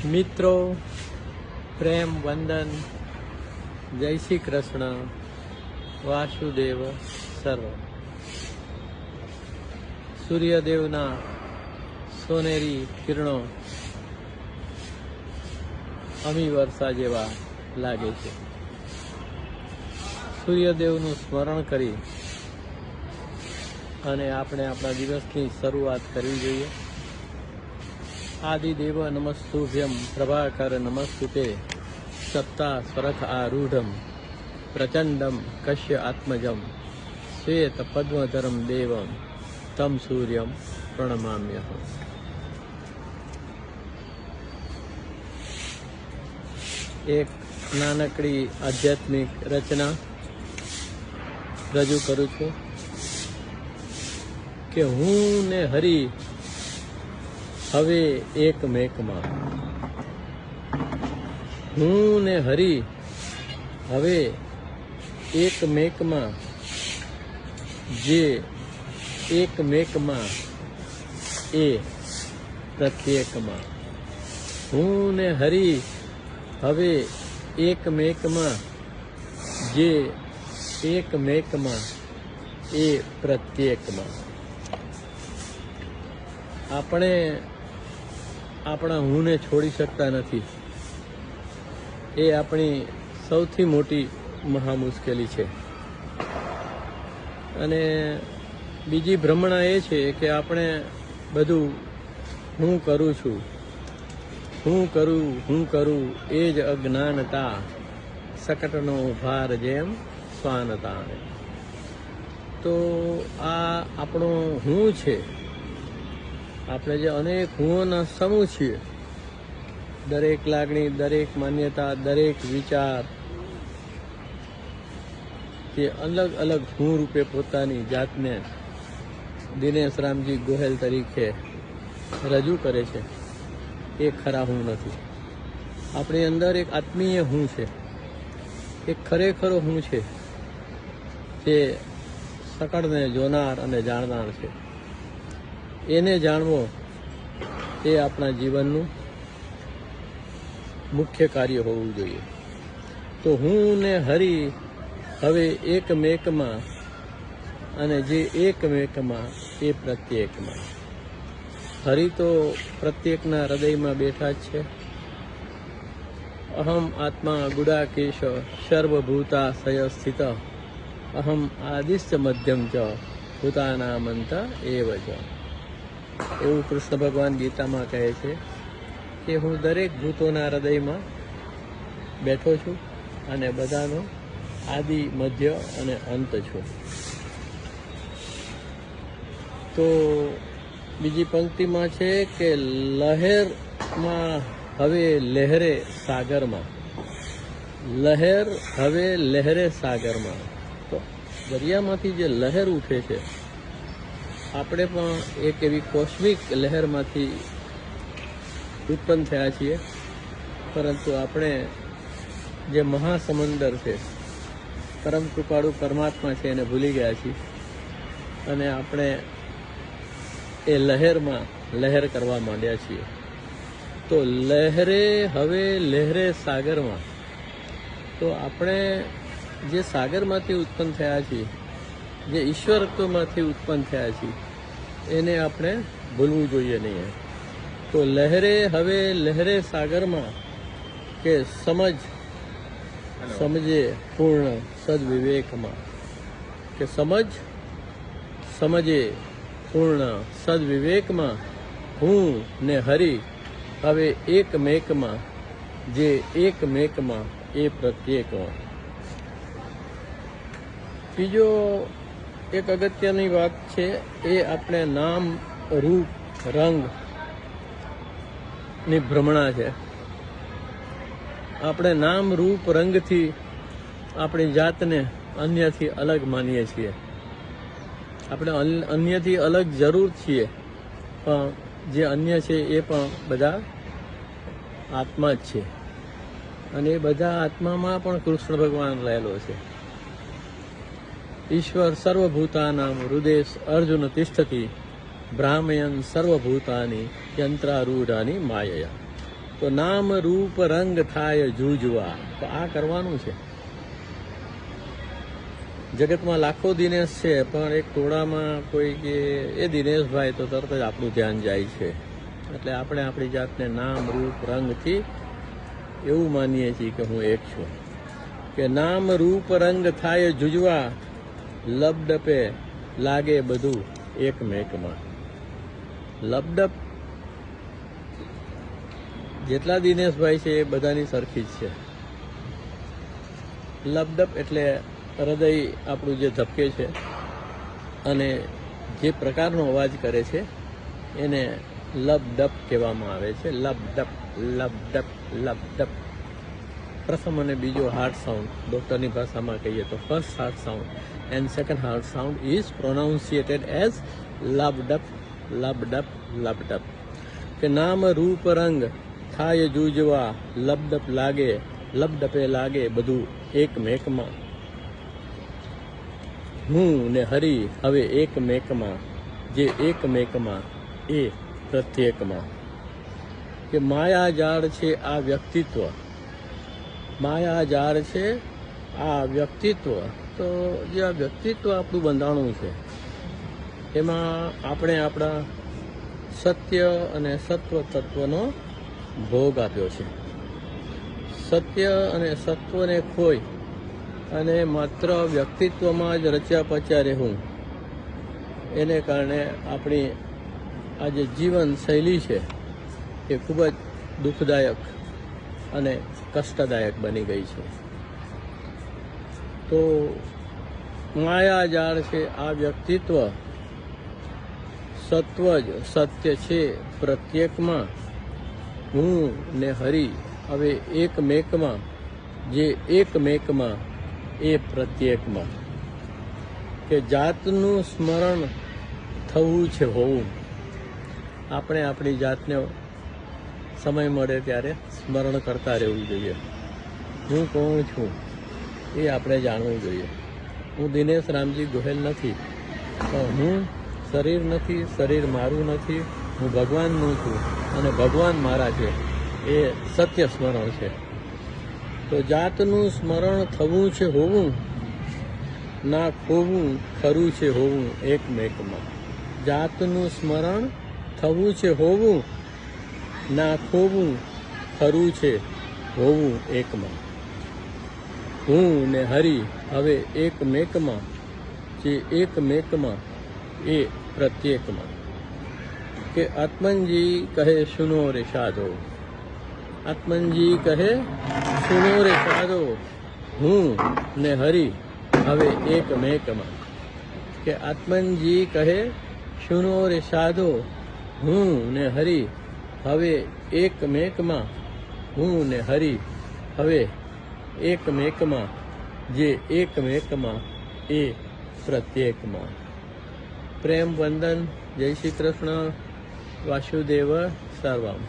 મિત્રો, પ્રેમ વંદન, જય શ્રી કૃષ્ણ, વાસુદેવ સર્વ. સૂર્યદેવના સોનેરી કિરણો અમી વર્ષા જેવા લાગે છે. સૂર્યદેવનું સ્મરણ કરી અને આપણે આપણા દિવસની શરૂઆત કરવી જોઈએ. આદિદેવ નમસ્તુભ્યમ પ્રભાકર નમસ્તુતે સપ્તા સ્વરથ આરૂઢમ પ્રચંડમ કશ્ય આત્મજમ શ્વેત પદ્મધરમ દેવમ તમ સૂર્યમ પ્રણમામ્યહમ. એક નાનકડી આધ્યાત્મિક રચના રજૂ કરું છું કે હું ને હરી હવે એકમેકમાં. હું ને હરી હવે એકમેકમાં, જે એકમેકમાં એ પ્રત્યેકમાં. હું ને હરી હવે એકમેકમાં, જે એકમેકમાં એ પ્રત્યેકમાં. આપણે આપણા હુંને છોડી શકતા નથી. એ આપણી સૌથી મોટી મહા મુશ્કેલી છે. અને બીજી ભ્રમણા એ છે કે આપણે બધું હું કરું છું, હું કરું એ જ અજ્ઞાનતા, સકટનો ભાર જેમ સ્વાનતા. તો આ આપણો હું છે. આપણે જે અનેક હુંઓના સમૂહ છીએ, દરેક લાગણી, દરેક માન્યતા, દરેક વિચાર તે અલગ અલગ હું રૂપે પોતાની જાતને દિનેશ રામજી ગોહેલ તરીકે રજૂ કરે છે. એ ખરા હું નથી. આપણી અંદર એક આત્મીય હું છે, એક ખરેખરો હું છે, જે સકળને જોનાર અને જાણનાર છે. એને જાણવો એ આપણા જીવનનું મુખ્ય કાર્ય હોવું જોઈએ. તો હું ને હરી હવે એકમેકમાં, અને જે એકમેકમાં એ પ્રત્યેકમાં. હરી તો પ્રત્યેકના હૃદયમાં બેઠા જ છે. અહમ આત્મા ગુડાકેશ સર્વભૂતાશય સ્થિત અહમ આદિશ્ચ મધ્યમ ચ ભૂતાનામંત એવ જ. એવું કૃષ્ણ ભગવાન ગીતામાં કહે છે કે હું દરેક ભૂતોના હૃદયમાં બેઠો છું અને બધાનો આદિ, મધ્ય અને અંત છું. તો બીજી પંક્તિમાં છે કે લહેરમાં હવે લહેરે સાગરમાં. લહેર હવે લહેરે સાગરમાં. તો દરિયામાંથી જે લહેર ઉઠે છે, આપણે પણ એક એવી કોસ્મિક લહેરમાંથી ઉત્પન્ન થયા છીએ. પરંતુ આપણે જે મહાસમંદર છે, પરમ કૃપાળુ પરમાત્મા છે, એને ભૂલી ગયા છીએ. અને આપણે એ લહેરમાં લહેર કરવા માંડ્યા છીએ. તો લહેરે હવે લહેરે સાગરમાં. તો આપણે જે સાગરમાંથી ઉત્પન્ન થયા છીએ, જે ઈશ્વરત્વમાંથી ઉત્પન્ન થયા છીએ, એને આપણે ભૂલવું જોઈએ નહીં. તો લહેરે હવે લહેરે સાગરમાં, કે સમજે પૂર્ણ સદવિવેકમાં. કે સમજે પૂર્ણ સદવિવેકમાં. હું ને હરી હવે એકમેકમાં, જે એકમેકમાં એ પ્રત્યેકમાં. બીજો એક અગત્યની વાત છે, એ આપણે નામ, રૂપ, રંગ ની ભ્રમણા છે. આપણે નામ, રૂપ, રંગથી આપણી જાતને અન્યથી અલગ માનીએ છીએ. આપણે અન્યથી અલગ જરૂર છીએ, પણ જે અન્ય છે એ પણ બધા આત્મા જ છે. અને એ બધા આત્મામાં પણ કૃષ્ણ ભગવાન રહેલો છે. ઈશ્વર સર્વભૂતાનામ હૃદેશ અર્જુન તિષ્ઠતિ ભ્રામયન સર્વભૂતાની યંત્રારૂઢાની માયયા. તો નામ રૂપ રંગ થાય જૂજવા. તો આ કરવાનું છે. જગતમાં લાખો દિનેશ છે, પણ એક ટોળામાં કોઈ કે એ દિનેશભાઈ તો તરત જ આપણું ધ્યાન જાય છે. એટલે આપણે આપણી જાતને નામ રૂપ રંગથી એવું માનીએ છીએ કે હું એક છું. કે નામ રૂપ રંગ થાય જુજવા, લબડપે લાગે બધું એકમેકમાં. લબડપ જેટલા દિનેશભાઈ છે એ બધાની સરખી જ છે. લબડપ એટલે હૃદય આપણું જે ધબકે છે અને જે પ્રકારનો અવાજ કરે છે એને લબડપ કહેવામાં આવે છે. લબડપ લબડપ લબડપ. પ્રથમ અને બીજો હાર્ટ સાઉન્ડ, ડૉક્ટરની ભાષામાં કહીએ તો first heart sound and second heart sound is pronunciated as lub dub lub dub lub dub. કે નામ રૂપ રંગ થાય જૂજવા, લબડપ લાગે લબડપે લાગે બધું એકમેકમાં. હું ને હરી હવે એકમેકમાં, જે એકમેકમાં એ પ્રત્યેકમાં. કે માયાજાળ છે આ વ્યક્તિત્વ, માયાજાળ છે આ વ્યક્તિત્વ. તો જે આ વ્યક્તિત્વ આપણું બંધાણું છે એમાં આપણે આપણા સત્ય અને સત્વ તત્વનો ભોગ આપ્યો છે. સત્ય અને સત્વને ખોઈ અને માત્ર વ્યક્તિત્વમાં જ રચ્યા પચ્યા રહેવું, એને કારણે આપણી આ જે જીવન શૈલી છે એ ખૂબ જ દુઃખદાયક અને કષ્ટદાયક બની ગઈ છે. તો માયાજાળ છે આ વ્યક્તિત્વ, સત્વ જ સત્ય છે પ્રત્યેકમાં. હું ને હરી હવે એકમેકમાં, જે એકમેકમાં એ પ્રત્યેકમાં. કે જાતનું સ્મરણ થવું છે હોવું. આપણે આપણી જાતને સમય મળે ત્યારે સ્મરણ કરતા રહેવું જોઈએ. હું કોણ છું એ આપણે જાણવું જોઈએ. હું દિનેશ રામજી ગોહેલ નથી, પણ હું શરીર નથી, શરીર મારું નથી. હું ભગવાનનું છું અને ભગવાન મારા છે. એ સત્ય સ્મરણ છે. તો જાતનું સ્મરણ થવું છે હોવું, ના ખોવું ખરું છે હોવું એકમેકમાં. જાતનું સ્મરણ થવું છે હોવું, ના ખોવું ખરું છે હોવું એકમાં. હું ને હરી હવે એકમેકમાં, જે એકમેકમાં એ પ્રત્યેકમાં. કે આત્મનજી કહે સુનો રે સાધો, આત્મનજી કહે સુનો રે સાધો, હું ને હરી હવે એકમેકમાં. કે આત્મનજી કહે સુનો રે સાધો, હું ને હરી હવે એકમેકમાં. હું ને હરી હવે એકમેકમાં, જે એકમેકમાં એ પ્રત્યેકમાં. પ્રેમ વંદન. જય શ્રી કૃષ્ણ. વાસુદેવ સર્વમ.